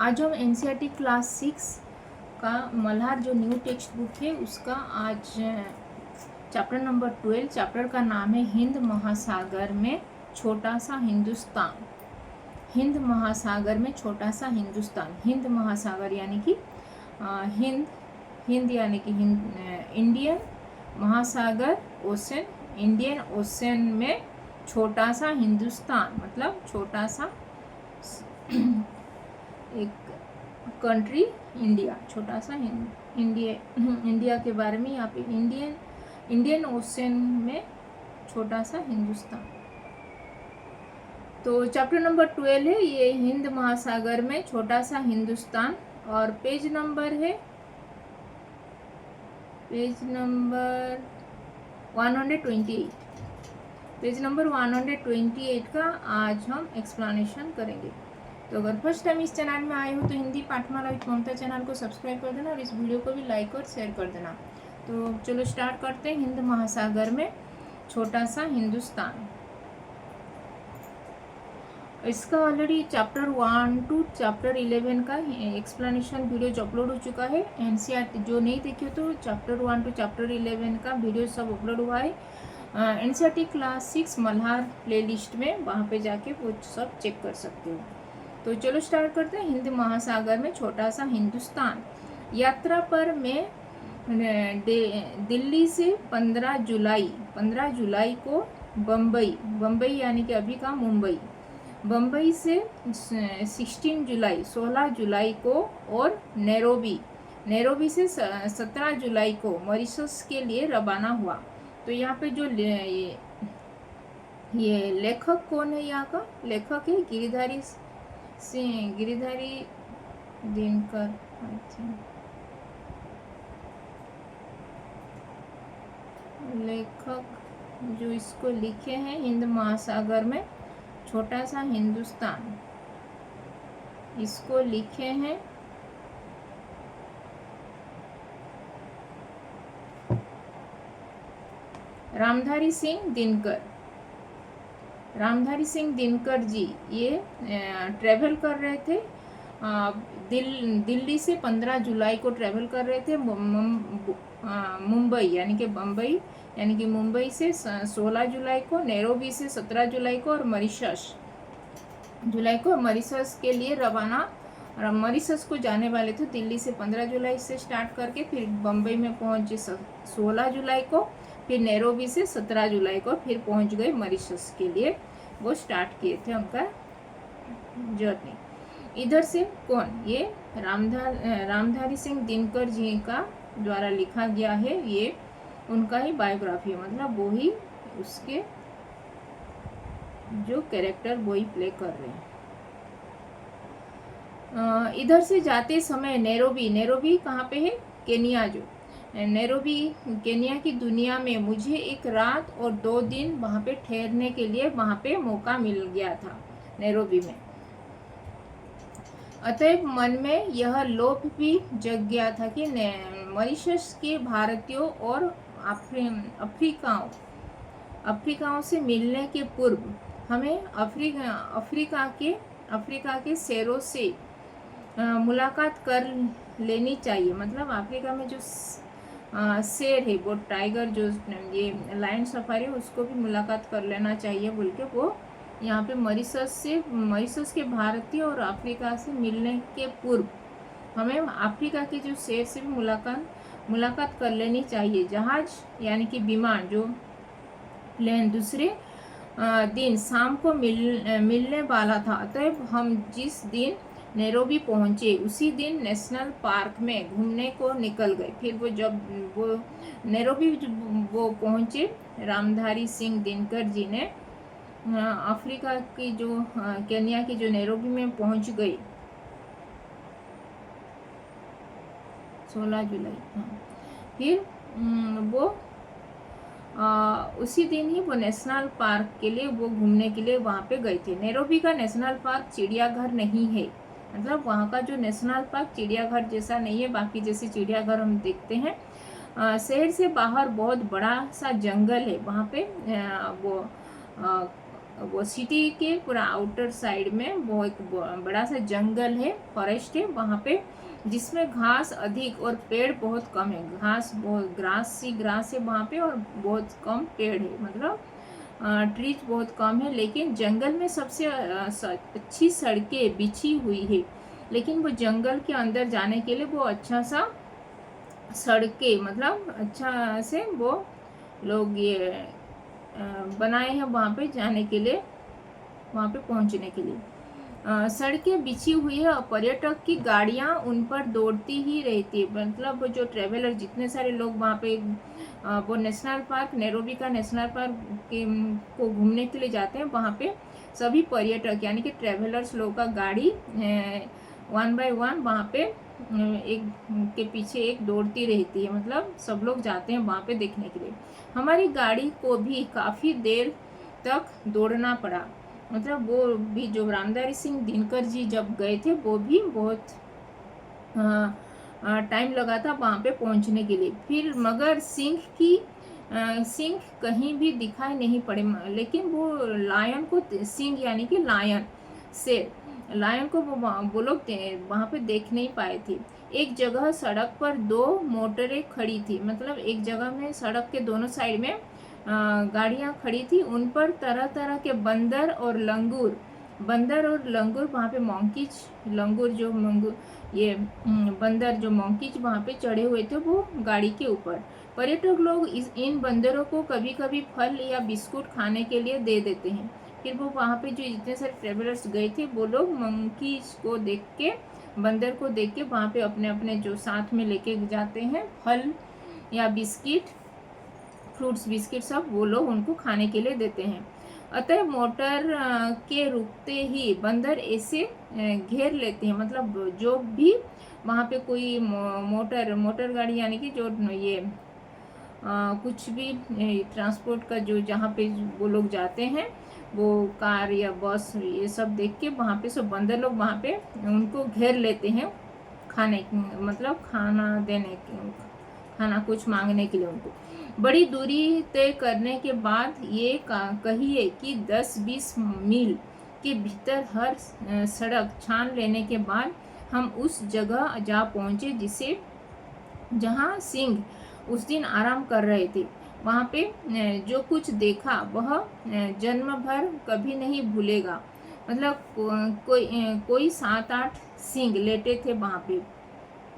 आज हम NCERT class 6 का मल्हार जो न्यू टेक्स्ट बुक है उसका आज चैप्टर नंबर 12, चैप्टर का नाम है हिंद महासागर में छोटा सा हिंदुस्तान। हिंद महासागर में छोटा सा हिंदुस्तान। हिंद महासागर यानी कि हिंद यानी कि इंडियन महासागर ओशन, इंडियन ओशन में छोटा सा हिंदुस्तान मतलब छोटा सा एक कंट्री इंडिया, छोटा सा इंडिया के बारे में यहाँ पे इंडियन ओशन में छोटा सा हिंदुस्तान। तो चैप्टर नंबर 12 है ये हिंद महासागर में छोटा सा हिंदुस्तान, और पेज नंबर 128। पेज नंबर 128 का आज हम एक्सप्लेनेशन करेंगे। तो अगर फर्स्ट टाइम इस चैनल में आए हो तो हिंदी पाठमाला विद ममता चैनल को सब्सक्राइब कर देना और इस वीडियो को भी लाइक और शेयर कर देना। तो चलो स्टार्ट करते हैं। हिंद महासागर में छोटा सा हिंदुस्तान, इसका ऑलरेडी चैप्टर 1 to चैप्टर 11 का एक्सप्लेनेशन वीडियो जो अपलोड हो चुका है। एनसीईआरटी जो नहीं देखी हो तो चैप्टर 1 to चैप्टर 11 का वीडियो सब अपलोड हुआ है एनसीईआरटी क्लास 6 मल्हार प्लेलिस्ट में, वहाँ पे जाके वो सब चेक कर सकते हो। तो चलो स्टार्ट करते हैं। हिंद महासागर में छोटा सा हिंदुस्तान। यात्रा पर मैं दिल्ली से 15 जुलाई को बम्बई यानी कि अभी का बम्बई से 16 जुलाई को और नैरोबी से 17 जुलाई को मॉरिशस के लिए रवाना हुआ। तो यहाँ पे जो ये लेखक कौन है, यहाँ का लेखक है गिरिधारी दिनकर। लेखक जो इसको लिखे हैं हिंद महासागर में छोटा सा हिंदुस्तान, इसको लिखे हैं रामधारी सिंह दिनकर जी। ये ट्रैवल कर रहे थे दिल्ली से 15 जुलाई को ट्रैवल कर रहे थे मुंबई यानी कि बम्बई यानी कि मुंबई से 16 जुलाई को, नैरोबी से 17 जुलाई को और मॉरिशस के लिए रवाना। मॉरिशस को जाने वाले थे दिल्ली से 15 जुलाई से स्टार्ट करके, फिर बम्बई में पहुंचे 16 जुलाई को, फिर नैरोबी से 17 जुलाई को फिर पहुंच गए मॉरिशस के लिए। वो स्टार्ट किए थे उनका जर्नी। इधर से कौन, ये रामधारी सिंह दिनकर जी का द्वारा लिखा गया है, ये उनका ही बायोग्राफी है, मतलब वो ही उसके जो कैरेक्टर वो ही प्ले कर रहे हैं। इधर से जाते समय नैरोबी कहाँ पे है, केनिया। जो नैरोबी केनिया की दुनिया में मुझे एक रात और 2 दिन वहाँ पे ठहरने के लिए वहाँ पे मौका मिल गया था नैरोबी में। अतएव मन में यह लोभ भी जग गया था कि मॉरिशस के भारतीयों और अफ्रीकाओं से मिलने के पूर्व हमें अफ्रीका के शेरों से मुलाकात कर लेनी चाहिए। मतलब अफ्रीका में जो शेर है, वो टाइगर, जो ये लायन सफारी, उसको भी मुलाकात कर लेना चाहिए बोल के वो यहाँ पे मॉरिशस के भारतीय और अफ्रीका से मिलने के पूर्व हमें अफ्रीका के जो शेर से भी मुलाकात कर लेनी चाहिए। जहाज यानी कि विमान, जो प्लेन दूसरे दिन शाम को मिलने वाला था। अतएव हम जिस दिन नैरोबी पहुंचे उसी दिन नेशनल पार्क में घूमने को निकल गए। फिर जब वो नैरोबी वो पहुंचे, रामधारी सिंह दिनकर जी ने अफ्रीका की जो केनिया की जो नैरोबी में पहुंच गई 16 जुलाई। फिर वो उसी दिन ही वो नेशनल पार्क के लिए वो घूमने के लिए वहाँ पे गए थे। नैरोबी का नेशनल पार्क चिड़ियाघर नहीं है, मतलब वहाँ का जो नेशनल पार्क चिड़ियाघर जैसा नहीं है। बाकी जैसे चिड़ियाघर हम देखते हैं, शहर से बाहर बहुत बड़ा सा जंगल है। वहाँ पे वो वो सिटी के पूरा आउटर साइड में वो एक बड़ा सा जंगल है, फॉरेस्ट है वहाँ पे, जिसमें घास अधिक और पेड़ बहुत कम है। घास बहुत ग्रास है वहाँ पे, और बहुत कम पेड़ है, मतलब ट्रीज बहुत कम है। लेकिन जंगल में सबसे अच्छी सड़कें बिछी हुई है। लेकिन वो जंगल के अंदर जाने के लिए वो अच्छा सा सड़कें, मतलब अच्छा से वो लोग ये बनाए हैं वहाँ पे जाने के लिए, वहाँ पे पहुँचने के लिए। सड़कें बिछी हुई है और पर्यटक की गाड़ियाँ उन पर दौड़ती ही रहती है। मतलब वो जो ट्रेवलर, जितने सारे लोग वहाँ पे वो नेशनल पार्क, नैरोबी का नेशनल पार्क को घूमने के लिए जाते हैं, वहाँ पे सभी पर्यटक यानी कि ट्रेवलर्स लोग का गाड़ी 1 बाय 1 वहाँ पे एक के पीछे एक दौड़ती रहती है। मतलब सब लोग जाते हैं वहाँ पे देखने के लिए। हमारी गाड़ी को भी काफ़ी देर तक दौड़ना पड़ा। मतलब वो भी जो रामधारी सिंह दिनकर जी जब गए थे, वो भी बहुत टाइम लगा था वहाँ पे पहुँचने के लिए। फिर मगर सिंह कहीं भी दिखाई नहीं पड़े। लेकिन वो लायन को, सिंह यानी कि लायन से लायन को वो लोग वहाँ पे देख नहीं पाए थे। एक जगह सड़क पर 2 मोटरें खड़ी थी। मतलब एक जगह में सड़क के दोनों साइड में गाड़ियाँ खड़ी थी, उन पर तरह तरह के बंदर और लंगूर वहाँ पे मोंकीज, लंगूर जो ये बंदर जो मोंकीज वहाँ पे चढ़े हुए थे वो गाड़ी के ऊपर। पर्यटक लोग इन बंदरों को कभी कभी फल या बिस्कुट खाने के लिए दे देते हैं। फिर वो वहाँ पे जो जितने सारे ट्रेवलर्स गए थे, वो लोग मंकीज को देख के, बंदर को देख के वहाँ पे अपने अपने जो साथ में लेके जाते हैं फल या बिस्किट, फ्रूट्स बिस्किट सब, वो लोग उनको खाने के लिए देते हैं। अतः मोटर के रुकते ही बंदर ऐसे घेर लेते हैं। मतलब जो भी वहाँ पे कोई मोटर गाड़ी यानी कि जो ये कुछ भी ट्रांसपोर्ट का जो जहाँ पे वो लोग जाते हैं, वो कार या बस ये सब देख के वहाँ पे सब बंदर लोग वहाँ पे उनको घेर लेते हैं खाने, मतलब खाना कुछ मांगने के लिए उनको। बड़ी दूरी तय करने के बाद ये कहिए कि 10-20 मील के भीतर हर सड़क छान लेने के बाद हम उस जगह जा पहुँचे जहाँ सिंह उस दिन आराम कर रहे थे। वहाँ पे जो कुछ देखा वह जन्म भर कभी नहीं भूलेगा। मतलब कोई 7-8 सिंह लेटे थे वहाँ पे,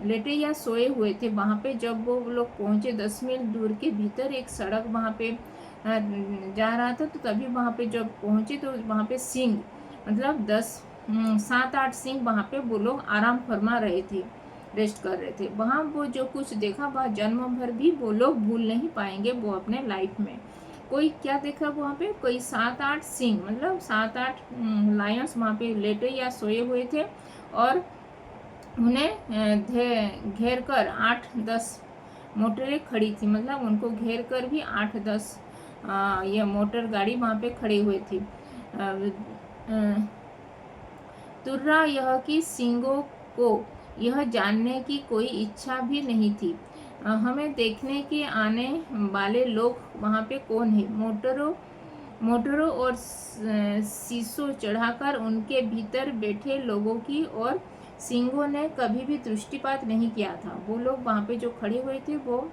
लेटे या सोए हुए थे वहाँ पे। जब वो लोग पहुँचे 10 मील दूर के भीतर एक सड़क वहाँ पे जा रहा था, तो तभी वहाँ पे जब पहुँचे तो वहाँ पे सिंह, मतलब 7-8 सिंह वहाँ पे वो लोग आराम फरमा रहे थे, रेस्ट कर रहे थे। वहाँ वो जो कुछ देखा वह जन्म भर भी वो लोग भूल नहीं पाएंगे वो अपने लाइफ में। कोई क्या देखा वहाँ पे, कोई 7-8 सिंह, मतलब 7-8 लायंस वहाँ पे लेटे या सोए हुए थे, और उन्हें घेर कर 8-10 मोटरें खड़ी थी। मतलब उनको घेर कर भी 8-10 ये मोटर गाड़ी वहाँ पे खड़े हुए थे। तुर्रा यह कि सिंगों को यह जानने की कोई इच्छा भी नहीं थी हमें देखने के आने वाले लोग वहाँ पे कौन है। मोटरों और शीशों चढ़ाकर उनके भीतर बैठे लोगों की और सिंगों ने कभी भी दृष्टिपात नहीं किया था। वो लोग वहाँ पे जो खड़े हुए थे, वो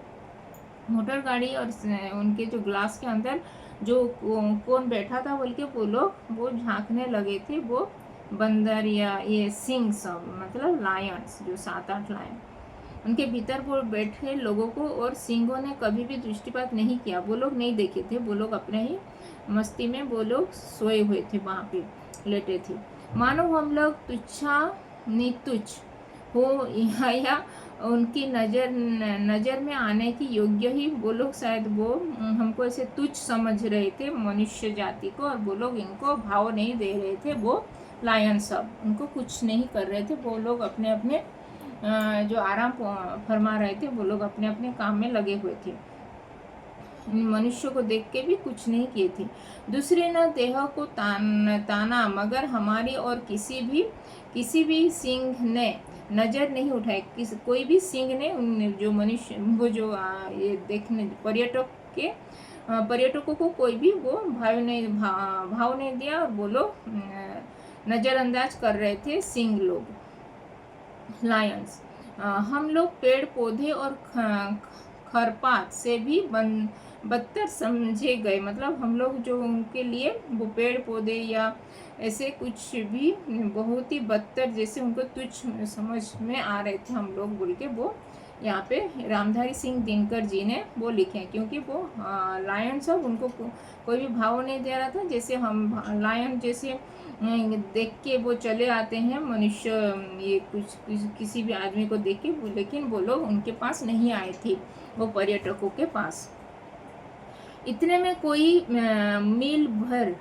मोटर गाड़ी और उनके जो ग्लास के अंदर जो कौन बैठा था बोल के वो लोग वो झांकने लगे थे। वो बंदर या ये सिंह सब, मतलब लायंस, जो 7-8 लायन, उनके भीतर वो बैठे लोगों को और सिंहों ने कभी भी दृष्टिपात नहीं किया। वो लोग नहीं देखे थे, वो लोग अपने ही मस्ती में वो लोग सोए हुए थे, वहाँ पे लेटे थे। मानो हम लोग तुच्छा नितुच्छ हो या उनकी नज़र में आने की योग्य ही वो लोग, शायद वो हमको ऐसे तुच्छ समझ रहे थे मनुष्य जाति को, और वो लोग इनको भाव नहीं दे रहे थे। वो लायन सब उनको कुछ नहीं कर रहे थे। वो लोग अपने अपने जो आराम फरमा रहे थे, वो लोग अपने अपने काम में लगे हुए थे। मनुष्य को देख के भी कुछ नहीं किए थे। दूसरे न देह को ताना मगर हमारी और किसी भी सिंह ने नज़र नहीं उठाई। कोई भी सिंह ने जो मनुष्य वो जो ये देखने पर्यटक के पर्यटकों को कोई भी वो भाव नहीं दिया और वो लोग नज़रअंदाज कर रहे थे सिंह लोग, लायंस। हम लोग पेड़ पौधे और खरपात से भी बदतर समझे गए, मतलब हम लोग जो उनके लिए वो पेड़ पौधे या ऐसे कुछ भी बहुत ही बदतर, जैसे उनको तुच्छ समझ में आ रहे थे हम लोग बोल के वो यहाँ पे रामधारी सिंह दिनकर जी ने वो लिखे हैं। क्योंकि वो लायन सब उनको कोई भी भाव नहीं दे रहा था, जैसे हम लायन जैसे देख के वो चले आते हैं मनुष्य, ये किसी भी आदमी को देख के, लेकिन वो लोग उनके पास नहीं आए थे, वो पर्यटकों के पास। इतने में कोई मील भर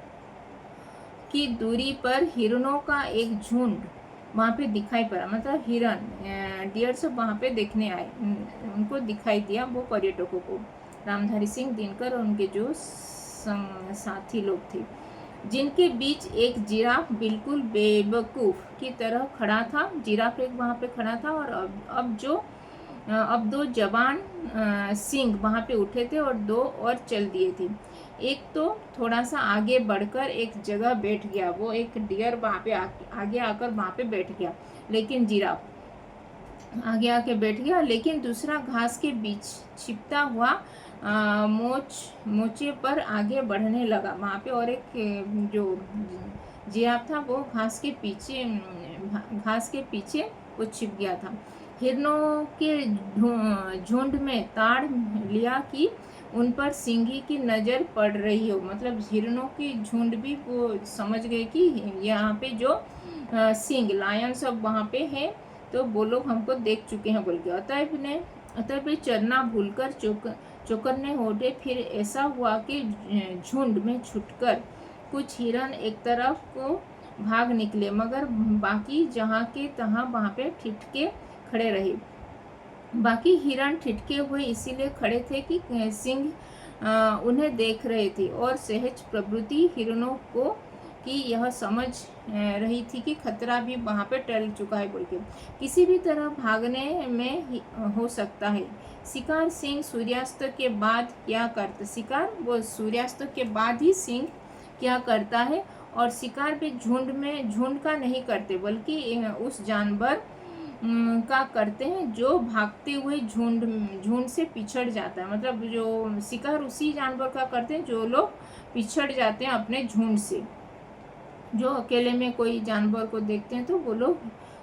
की दूरी पर हिरणों का एक झुंड वहाँ पे दिखाई पड़ा, मतलब हिरण डियर सब वहाँ पे देखने आए, उनको दिखाई दिया वो पर्यटकों को, रामधारी सिंह दिनकर और उनके जो साथी लोग थे, जिनके बीच एक जिराफ बिल्कुल बेवकूफ़ की तरह खड़ा था। जिराफ एक वहाँ पे खड़ा था और अब दो जवान सिंह वहाँ पे उठे थे और दो और चल दिए थे। एक तो थोड़ा सा आगे बढ़कर एक जगह बैठ गया, वो एक डियर वहाँ पे आगे आकर वहाँ पे बैठ गया, लेकिन जिराफ आगे आके बैठ गया, लेकिन दूसरा घास के बीच छिपता हुआ मोचे पर आगे बढ़ने लगा वहाँ पे, और एक जो जिराफ था वो घास के पीछे वो छिप गया था। हिरणों के झुंड में ताड़ लिया कि उन पर सिंही की नज़र पड़ रही हो, मतलब हिरणों की झुंड भी वो समझ गए कि यहाँ पे जो सिंह लायन सब वहाँ पे है, तो वो लोग हमको देख चुके हैं बोल के। अतएव चरना भूलकर चौकन्ने हो उठे। फिर ऐसा हुआ कि झुंड में छुटकर कुछ हिरण एक तरफ को भाग निकले, मगर बाकी जहाँ के तहाँ वहाँ पे ठिठके खड़े रहे। बाकी हिरण ठिठके हुए इसीलिए खड़े थे कि सिंह उन्हें देख रहे थे, और सहज प्रवृत्ति हिरणों को कि यह समझ रही थी कि खतरा भी वहाँ पे टल चुका है बोल के, किसी भी तरह भागने में हो सकता है। शिकार सिंह सूर्यास्त के बाद क्या करता, शिकार वो सूर्यास्त के बाद ही सिंह क्या करता है, और शिकार भी झुंड का नहीं करते, बल्कि उस जानवर का करते हैं जो भागते हुए झुंड से पिछड़ जाता है। मतलब जो शिकार उसी जानवर का करते हैं जो लोग पिछड़ जाते हैं अपने झुंड से, जो अकेले में कोई जानवर को देखते हैं तो वो लोग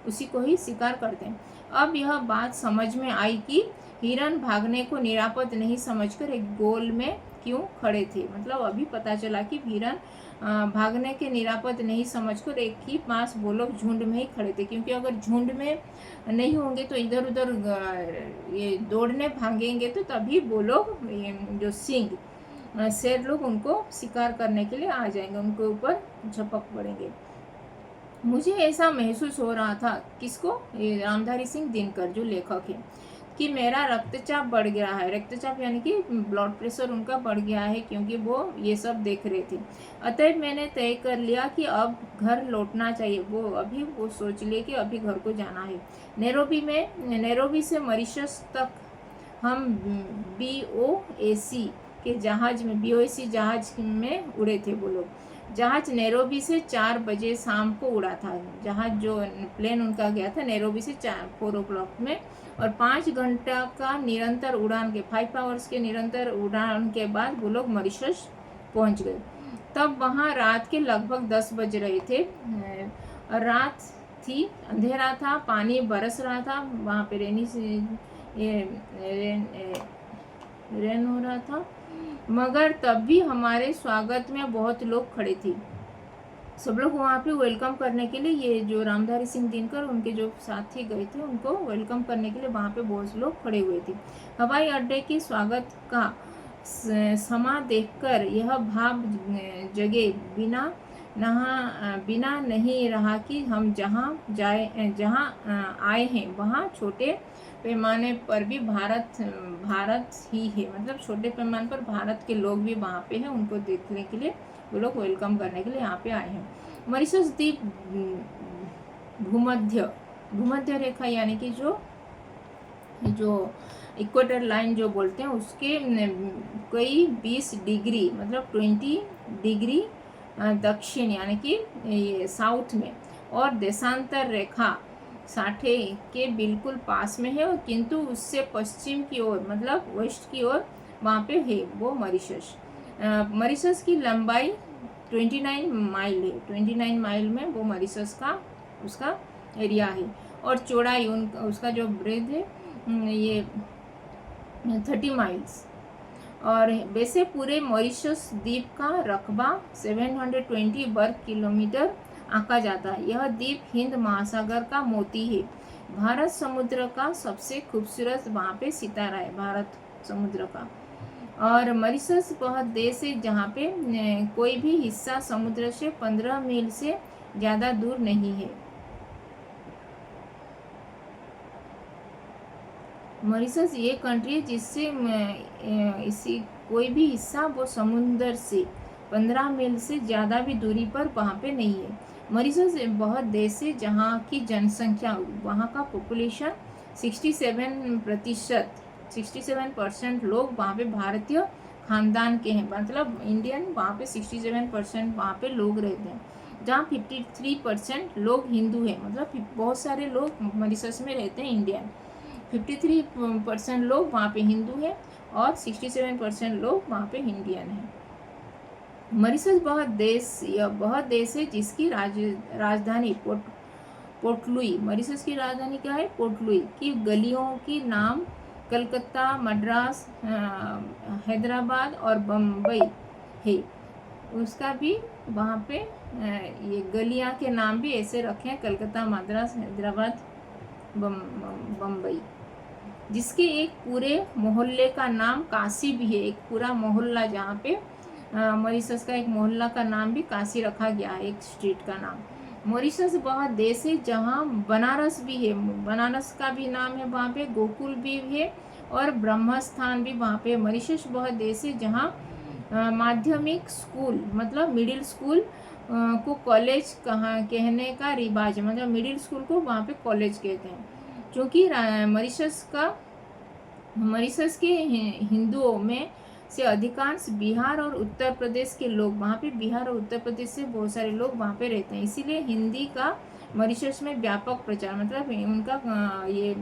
उसी को ही शिकार करते हैं। अब यह बात समझ में आई कि हिरण भागने को निरापद नहीं समझकर एक गोल में क्यों खड़े थे, मतलब अभी पता चला कि हिरण भागने के निरापद नहीं समझकर एक ही पास वो लोग झुंड में ही खड़े थे, क्योंकि अगर झुंड में नहीं होंगे तो इधर उधर ये दौड़ने भागेंगे तो तभी वो लोग जो सिंह शेर लोग उनको शिकार करने के लिए आ जाएंगे, उनके ऊपर झपक पड़ेंगे। मुझे ऐसा महसूस हो रहा था, किसको, रामधारी सिंह दिनकर जो लेखक है, कि मेरा रक्तचाप बढ़ गया है। रक्तचाप यानी कि ब्लड प्रेशर उनका बढ़ गया है, क्योंकि वो ये सब देख रहे थे। अतएव मैंने तय कर लिया कि अब घर लौटना चाहिए। वो सोच लिए कि अभी घर को जाना है। नैरोबी से मॉरिशस तक हम BOAC के जहाज में, BOAC जहाज में उड़े थे वो लोग। जहाज नैरोबी से 4 बजे शाम को उड़ा था। जहाज जो प्लेन उनका गया था नैरोबी से 4 o'clock में, और 5 घंटा का निरंतर उड़ान के 5 hours के निरंतर उड़ान के बाद वो लोग मॉरिशस पहुंच गए। तब वहाँ रात के लगभग 10 बज रहे थे। रात थी, अंधेरा था, पानी बरस रहा था, वहाँ पे रेन हो रहा था, मगर तब भी हमारे स्वागत में बहुत लोग खड़े थे। सब लोग वहाँ पे वेलकम करने के लिए, ये जो रामधारी सिंह दिनकर उनके जो साथी गए थे उनको वेलकम करने के लिए वहाँ पे बहुत लोग खड़े हुए थे। हवाई अड्डे की स्वागत का समा देखकर यह भाव जगे बिना नहीं रहा कि हम जहाँ आए हैं वहाँ छोटे पैमाने पर भी भारत ही है, मतलब छोटे पैमाने पर भारत के लोग भी वहाँ पे हैं, उनको देखने के लिए वो लोग वेलकम करने के लिए यहाँ पे आए हैं। मॉरिशस द्वीप भूमध्य रेखा यानी कि जो इक्वेटर लाइन जो बोलते हैं उसके कोई 20 डिग्री मतलब 20 डिग्री दक्षिण यानी कि ये साउथ में, और देशांतर रेखा 60 के बिल्कुल पास में है, और किंतु उससे पश्चिम की ओर मतलब वेस्ट की ओर वहाँ पे है वो मॉरिशस। मॉरिशस की लंबाई 29 माइल है, 29 माइल में वो मॉरिशस का उसका एरिया है, और चौड़ाई उसका जो ब्रेड है ये 30 माइल्स। और वैसे पूरे मॉरिशस द्वीप का रकबा 720 वर्ग किलोमीटर आंका जाता है। यह द्वीप हिंद महासागर का मोती है। भारत समुद्र का सबसे खूबसूरत वहाँ पे सितारा है, भारत समुद्र का। और मॉरिशस वह देश है जहाँ पे कोई भी हिस्सा समुद्र से 15 मील से ज़्यादा दूर नहीं है। मॉरिशस ये कंट्री है जिससे इसी कोई भी हिस्सा वो समुद्र से 15 मील से ज़्यादा भी दूरी पर वहाँ पे नहीं है। मॉरिशस बहुत देश है जहाँ की जनसंख्या, वहाँ का पॉपुलेशन 67% लोग वहाँ पे भारतीय खानदान के हैं, मतलब इंडियन वहाँ पे 67% वहाँ पे लोग रहते हैं, जहाँ 53% लोग हिंदू हैं, मतलब बहुत सारे लोग मॉरिशस में रहते हैं इंडियन। 53% लोग वहाँ पे हिंदू हैं और 67% लोग वहाँ पे इंडियन हैं। मॉरिशस बहुत देश है जिसकी राजधानी पोर्टलुई, मॉरिशस की राजधानी क्या है, पोर्टलुई की गलियों की नाम कलकत्ता, मद्रास, हैदराबाद और बम्बई है। उसका भी वहाँ पे ये गलियाँ के नाम भी ऐसे रखे हैं, कलकत्ता, मद्रास, हैदराबाद, बम्बई। जिसके एक पूरे मोहल्ले का नाम काशी भी है, एक पूरा मोहल्ला जहाँ पे मॉरिशस का एक मोहल्ला का नाम भी काशी रखा गया है, एक स्ट्रीट का नाम। मॉरिशस वह देश है जहाँ बनारस भी है, बनारस का भी नाम है वहाँ पे, गोकुल भी है और ब्रह्मस्थान भी वहाँ पे। मॉरिशस वह देश है जहाँ माध्यमिक स्कूल मतलब मिडिल स्कूल को कॉलेज कहने का रिवाज है, मतलब मिडिल स्कूल को वहाँ पे कॉलेज कहते हैं। क्योंकि मॉरिशस के हिंदुओं में से अधिकांश बिहार और उत्तर प्रदेश के लोग, वहाँ पे बिहार और उत्तर प्रदेश से बहुत सारे लोग वहाँ पे रहते हैं, इसीलिए हिंदी का मॉरिशस में व्यापक प्रचार, मतलब उनका ये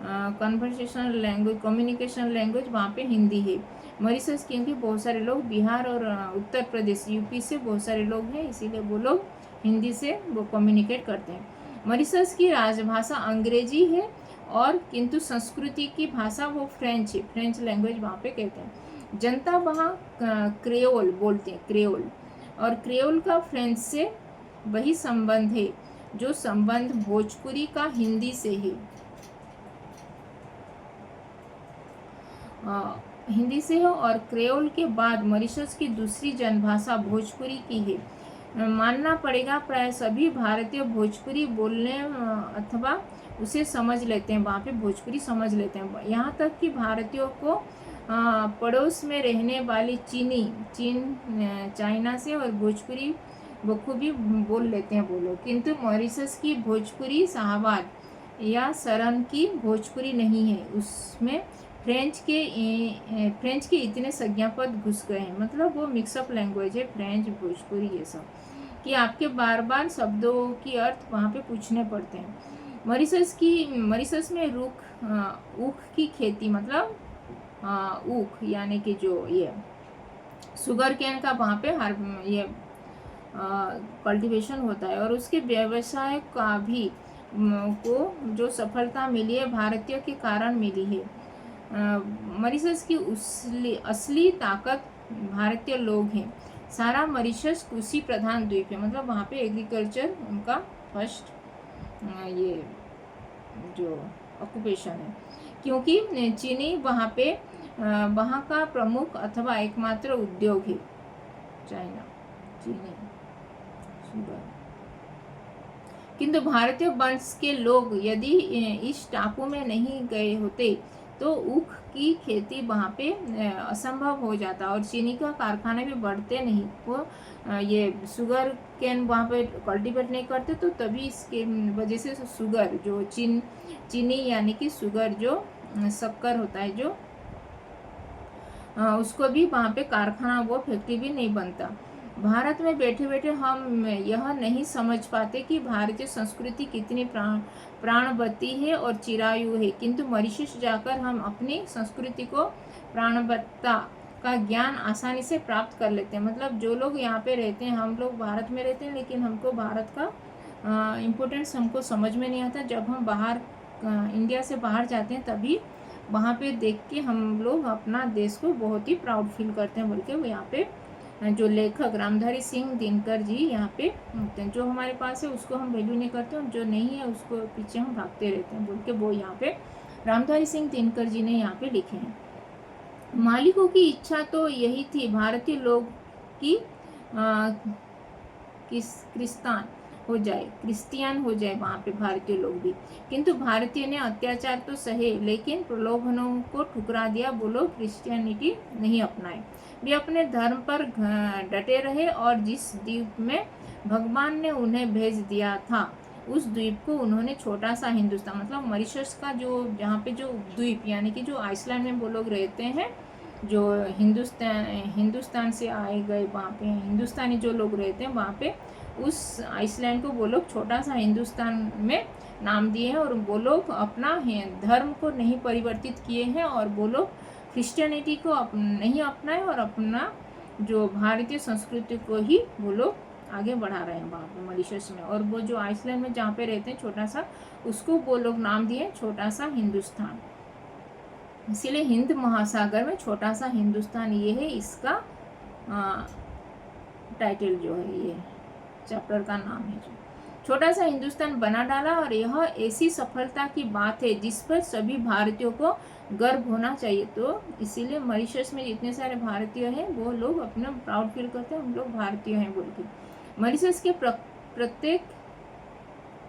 कन्वर्सेशनल लैंग्वेज, कम्युनिकेशन लैंग्वेज वहाँ पे हिंदी है। मॉरिशस क्योंकि बहुत सारे लोग बिहार और उत्तर प्रदेश यूपी से बहुत सारे लोग हैं, इसीलिए वो लोग हिंदी से वो कम्युनिकेट करते हैं। मॉरिशस की राजभाषा अंग्रेजी है, और किंतु संस्कृति की भाषा वो फ्रेंच है, फ्रेंच लैंग्वेज वहाँ पे कहते हैं। जनता वहाँ क्रेओल बोलते हैं, क्रेओल, और क्रेओल का फ्रेंच से वही संबंध है जो संबंध भोजपुरी का हिंदी से है। हिंदी से है, और क्रेओल के बाद मॉरिशस की दूसरी जनभाषा भोजपुरी की है। मानना पड़ेगा प्राय सभी भारतीय भोजपुरी बोलने अथवा उसे समझ लेते हैं, वहाँ पे भोजपुरी समझ लेते हैं। यहाँ तक कि भारतीयों को पड़ोस में रहने वाली चाइना से और भोजपुरी बखूबी बोल लेते हैं वो लोग, किंतु मॉरिशस की भोजपुरी शाहबाद या सरन की भोजपुरी नहीं है, उसमें फ्रेंच के इतने संज्ञापद घुस गए हैं, मतलब वो मिक्सअप लैंग्वेज है फ्रेंच भोजपुरी ये सब, कि आपके बार बार शब्दों की अर्थ वहाँ पे पूछने पड़ते हैं। मॉरिशस में ऊख की खेती, मतलब ऊख यानी कि जो ये शुगर कैन का वहाँ पे ये कल्टीवेशन होता है, और उसके व्यवसाय का भी को जो सफलता मिली है भारतीयों के कारण मिली है। मॉरिशस की असली ताकत भारतीय लोग हैं। सारा मॉरिशस कृषि प्रधान द्वीप है, मतलब वहाँ पे एग्रीकल्चर उनका फर्स्ट ये जो ऑक्यूपेशन है, क्योंकि चीनी वहाँ का प्रमुख अथवा एकमात्र उद्योग है। चाइना चीनी शुगर, किंतु भारतीय वंश के लोग यदि इस टापू में नहीं गए होते तो ऊख की खेती वहाँ पे असंभव हो जाता, और चीनी का कारखाने भी बढ़ते नहीं, वो ये शुगर कैन वहाँ पे कल्टीवेट नहीं करते, तो तभी इसके वजह से शुगर जो चीनी यानी कि शुगर जो शक्कर होता है जो उसको भी वहाँ पे कारखाना वो फैक्ट्री भी नहीं बनता। भारत में बैठे बैठे हम यह नहीं समझ पाते कि भारतीय संस्कृति कितनी प्राणवती है और चिरायु है, किंतु मॉरिशस जाकर हम अपनी संस्कृति को प्राणवत्ता का ज्ञान आसानी से प्राप्त कर लेते हैं। मतलब जो लोग यहाँ पे रहते हैं, हम लोग भारत में रहते हैं लेकिन हमको भारत का इम्पोर्टेंस हमको समझ में नहीं आता। जब हम बाहर इंडिया से बाहर जाते हैं तभी वहाँ पे देख के हम लोग अपना देश को बहुत ही प्राउड फील करते हैं बोल के वो यहाँ पे जो लेखक रामधारी सिंह दिनकर जी यहाँ पे होते हैं। जो हमारे पास है उसको हम वैल्यू नहीं करते और जो नहीं है उसको पीछे हम भागते रहते हैं बोल के वो यहाँ पे रामधारी सिंह दिनकर जी ने यहाँ पे लिखे हैं। मालिकों की इच्छा तो यही थी भारतीय लोग की क्रिस्टियन हो जाए वहाँ पे भारतीय लोग भी, किंतु भारतीय ने अत्याचार तो सहे लेकिन प्रलोभनों को ठुकरा दिया। वो लोग क्रिश्चियनिटी नहीं अपनाए, वे अपने धर्म पर डटे रहे और जिस द्वीप में भगवान ने उन्हें भेज दिया था उस द्वीप को उन्होंने छोटा सा हिंदुस्तान, मतलब मॉरिशस का जो जहाँ पे जो द्वीप यानी कि जो आइसलैंड में वो लोग रहते हैं, जो हिंदुस्तान से आए गए वहाँ पे हिंदुस्तानी जो लोग रहते हैं वहाँ पे उस आइसलैंड को वो लोग छोटा सा हिंदुस्तान में नाम दिए हैं। और वो लोग अपना धर्म को नहीं परिवर्तित किए हैं और वो लोग क्रिश्चियनिटी को नहीं अपनाए और अपना जो भारतीय संस्कृति को ही वो लोग आगे बढ़ा रहे हैं वहाँ पर मॉरिशस में। और वो जो आइसलैंड में जहाँ पे रहते हैं छोटा सा, उसको वो लोग नाम दिए छोटा सा हिंदुस्तान। इसीलिए हिंद महासागर में छोटा सा हिंदुस्तान ये है इसका टाइटल जो है, ये चैप्टर का नाम है जो छोटा सा हिंदुस्तान बना डाला। और यह ऐसी सफलता की बात है जिस पर सभी भारतीयों को गर्व होना चाहिए। तो इसीलिए मॉरिशस में जितने सारे भारतीय हैं वो लोग अपना प्राउड फील करते हैं, हम लोग भारतीय हैं बोल के। मॉरिशस के प्रत्येक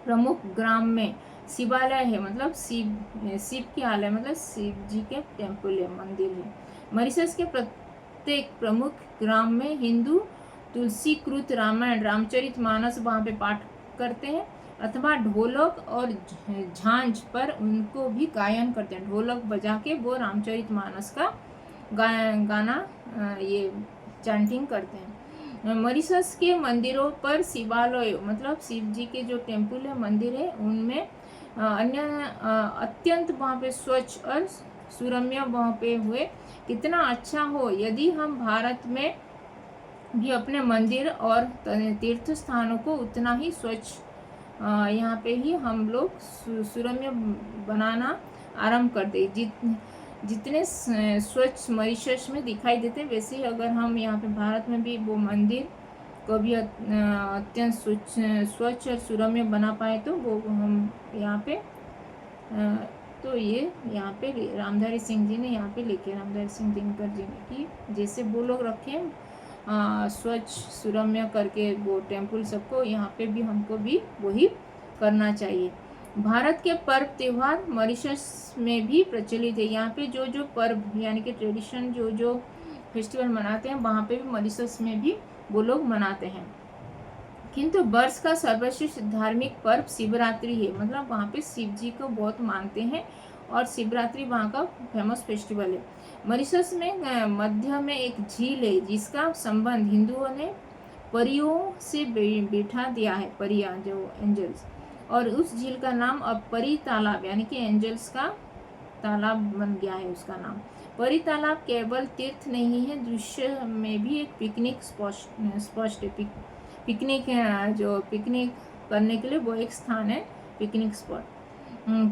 प्रमुख ग्राम में शिवालय है, मतलब शिव की आलय, मतलब शिव जी के टेम्पल है, मंदिर है। मॉरिशस के प्रत्येक प्रमुख ग्राम में हिंदू तुलसीकृत रामायण रामचरित मानस वहाँ पे पाठ करते हैं अथवा ढोलक और झांझ पर उनको भी गायन करते हैं। ढोलक बजा के वो रामचरित मानस का गाना ये चैंटिंग करते हैं। मॉरिशस के मंदिरों पर शिवालय, मतलब शिव जी के जो टेम्पल है, मंदिर है, उनमें अत्यंत वहाँ पे स्वच्छ और सुरम्य वहाँ पे हुए। कितना अच्छा हो यदि हम भारत में भी अपने मंदिर और तीर्थ स्थानों को उतना ही स्वच्छ यहाँ पे ही हम लोग सुरम्य बनाना आरंभ कर दे। जितने स्वच्छ मॉरिशस में दिखाई देते हैं वैसे ही अगर हम यहाँ पे भारत में भी वो मंदिर को भी अत्यंत स्वच्छ और सुरम्य बना पाए तो वो हम यहाँ पे तो ये यहाँ पे रामधारी सिंह जी ने यहाँ पे लिखे, रामधारी सिंह दिनकर जी ने, कि जैसे वो लोग रखे स्वच्छ सुरम्य करके वो टेम्पल सबको, यहाँ पे भी हमको भी वही करना चाहिए। भारत के पर्व त्यौहार मॉरिशस में भी प्रचलित है। यहाँ पे जो जो पर्व यानी कि ट्रेडिशन जो जो फेस्टिवल मनाते हैं वहाँ पे भी मॉरिशस में भी वो लोग मनाते हैं। किंतु वर्ष का सर्वश्रेष्ठ धार्मिक पर्व शिवरात्रि है, मतलब वहाँ पे शिव जी को बहुत मानते हैं और शिवरात्रि वहाँ का फेमस फेस्टिवल है। मॉरिशस में मध्य में एक झील है जिसका संबंध हिंदुओं ने परियों से बैठा दिया है, परियां जो एंजल्स, और उस झील का नाम अब परी तालाब यानी कि एंजल्स का तालाब बन गया है उसका नाम। परी तालाब केवल तीर्थ नहीं है, दृश्य में भी एक पिकनिक स्पॉट है। पिकनिक जो पिकनिक करने के लिए वो एक स्थान है, पिकनिक स्पॉट।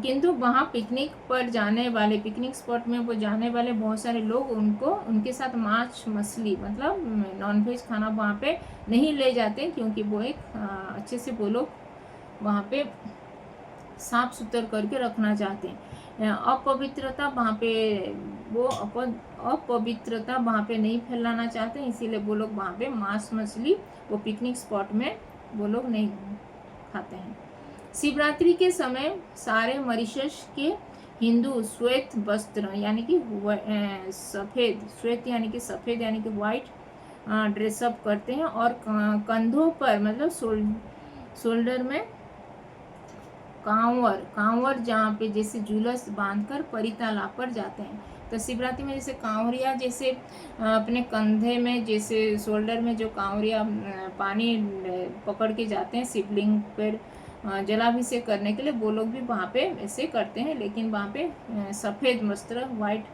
किंतु वहाँ पिकनिक पर जाने वाले, पिकनिक स्पॉट में वो जाने वाले बहुत सारे लोग उनके साथ मांस मछली मतलब नॉनवेज खाना वहाँ पे नहीं ले जाते, क्योंकि वो एक अच्छे से वो लोग वहाँ पे साफ सुथरा करके रखना चाहते हैं। अपवित्रता वहाँ पे वो अपवित्रता वहाँ पे नहीं फैलाना चाहते हैं, इसीलिए वो लोग वहाँ पे मांस मछली वो पिकनिक स्पॉट में वो लोग नहीं खाते हैं। शिवरात्रि के समय सारे मॉरिशस के हिंदू श्वेत वस्त्र यानी कि सफ़ेद, श्वेत यानी कि सफ़ेद यानी कि वाइट ड्रेसअप करते हैं और कंधों पर मतलब शोल्डर में कांवर जहाँ पे जैसे जुलूस बांधकर परी तालाब पर जाते हैं। तो शिवरात्रि में जैसे कांवरिया जैसे अपने कंधे में जैसे शोल्डर में जो कांवरिया पानी पकड़ के जाते हैं शिवलिंग पर जलाभिषेक करने के लिए, वो लोग भी वहाँ पे ऐसे करते हैं, लेकिन वहाँ पे सफ़ेद वस्त्र वाइट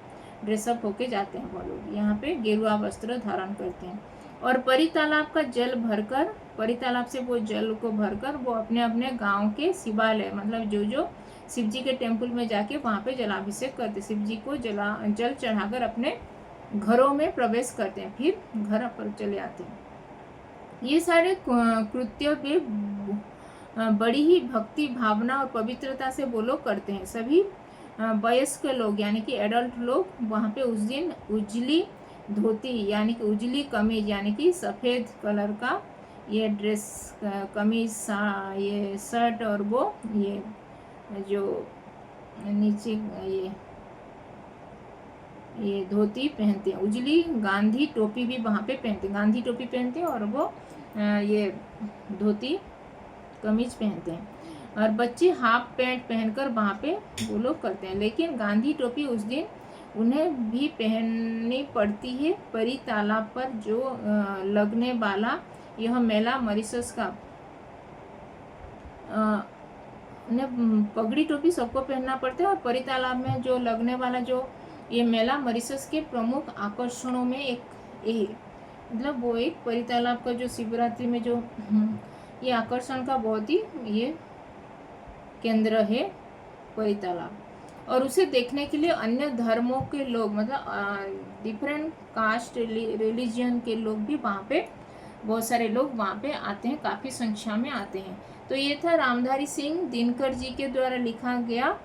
ड्रेसअप होके जाते हैं वो लोग, यहाँ पे गेरुआ वस्त्र धारण करते हैं। और परी तालाब का जल भरकर, परी तालाब से वो जल को भरकर वो अपने अपने गांव के शिवालय, मतलब जो शिव जी के टेम्पल में जाके वहाँ पे जलाभिषेक करते, शिव जी को जल चढ़ाकर अपने घरों में प्रवेश करते हैं, फिर घर पर चले आते हैं। ये सारे कृत्य पे बड़ी ही भक्ति भावना और पवित्रता से वो लोग करते हैं। सभी वयस्क लोग यानी कि एडल्ट लोग वहाँ पे उस दिन उजली धोती यानी कि उजली कमीज यानी कि सफ़ेद कलर का ये ड्रेस कमीज ये शर्ट और वो ये जो नीचे ये धोती पहनते हैं, उजली गांधी टोपी भी वहाँ पे पहनते हैं, गांधी टोपी पहनते हैं और वो ये धोती कमीज पहनते हैं। और बच्चे हाफ पैंट पहनकर वहाँ पे वो लोग करते हैं, लेकिन गांधी टोपी उस दिन उन्हें भी पहननी पड़ती है। परी तालाब पर जो लगने वाला यह मेला मॉरिशस का उन्हें पगड़ी टोपी सबको पहनना पड़ता है। और परी तालाब में जो लगने वाला जो ये मेला मॉरिशस के प्रमुख आकर्षणों में एक मतलब वो एक परी तालाब का जो शिवरात्रि में जो ये आकर्षण का बहुत ही ये केंद्र है परी तालाब। और उसे देखने के लिए अन्य धर्मों के लोग मतलब डिफरेंट कास्ट रिलीजन के लोग भी वहाँ पे बहुत सारे लोग वहाँ पे आते हैं, काफ़ी संख्या में आते हैं। तो ये था रामधारी सिंह दिनकर जी के द्वारा लिखा गया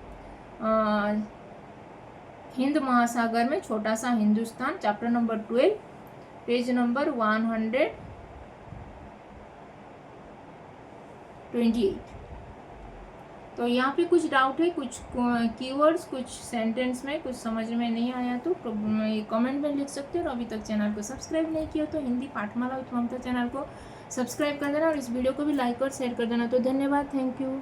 हिंद महासागर में छोटा सा Hindustan, chapter number 12, page number 128। तो यहाँ पे कुछ डाउट है, कुछ कीवर्ड्स कुछ सेंटेंस में कुछ समझ में नहीं आया तो कमेंट में लिख सकते हो। और अभी तक चैनल को सब्सक्राइब नहीं किया तो हिंदी पाठमाला विथ ममता चैनल को सब्सक्राइब कर देना और इस वीडियो को भी लाइक और शेयर कर देना। तो धन्यवाद, थैंक यू।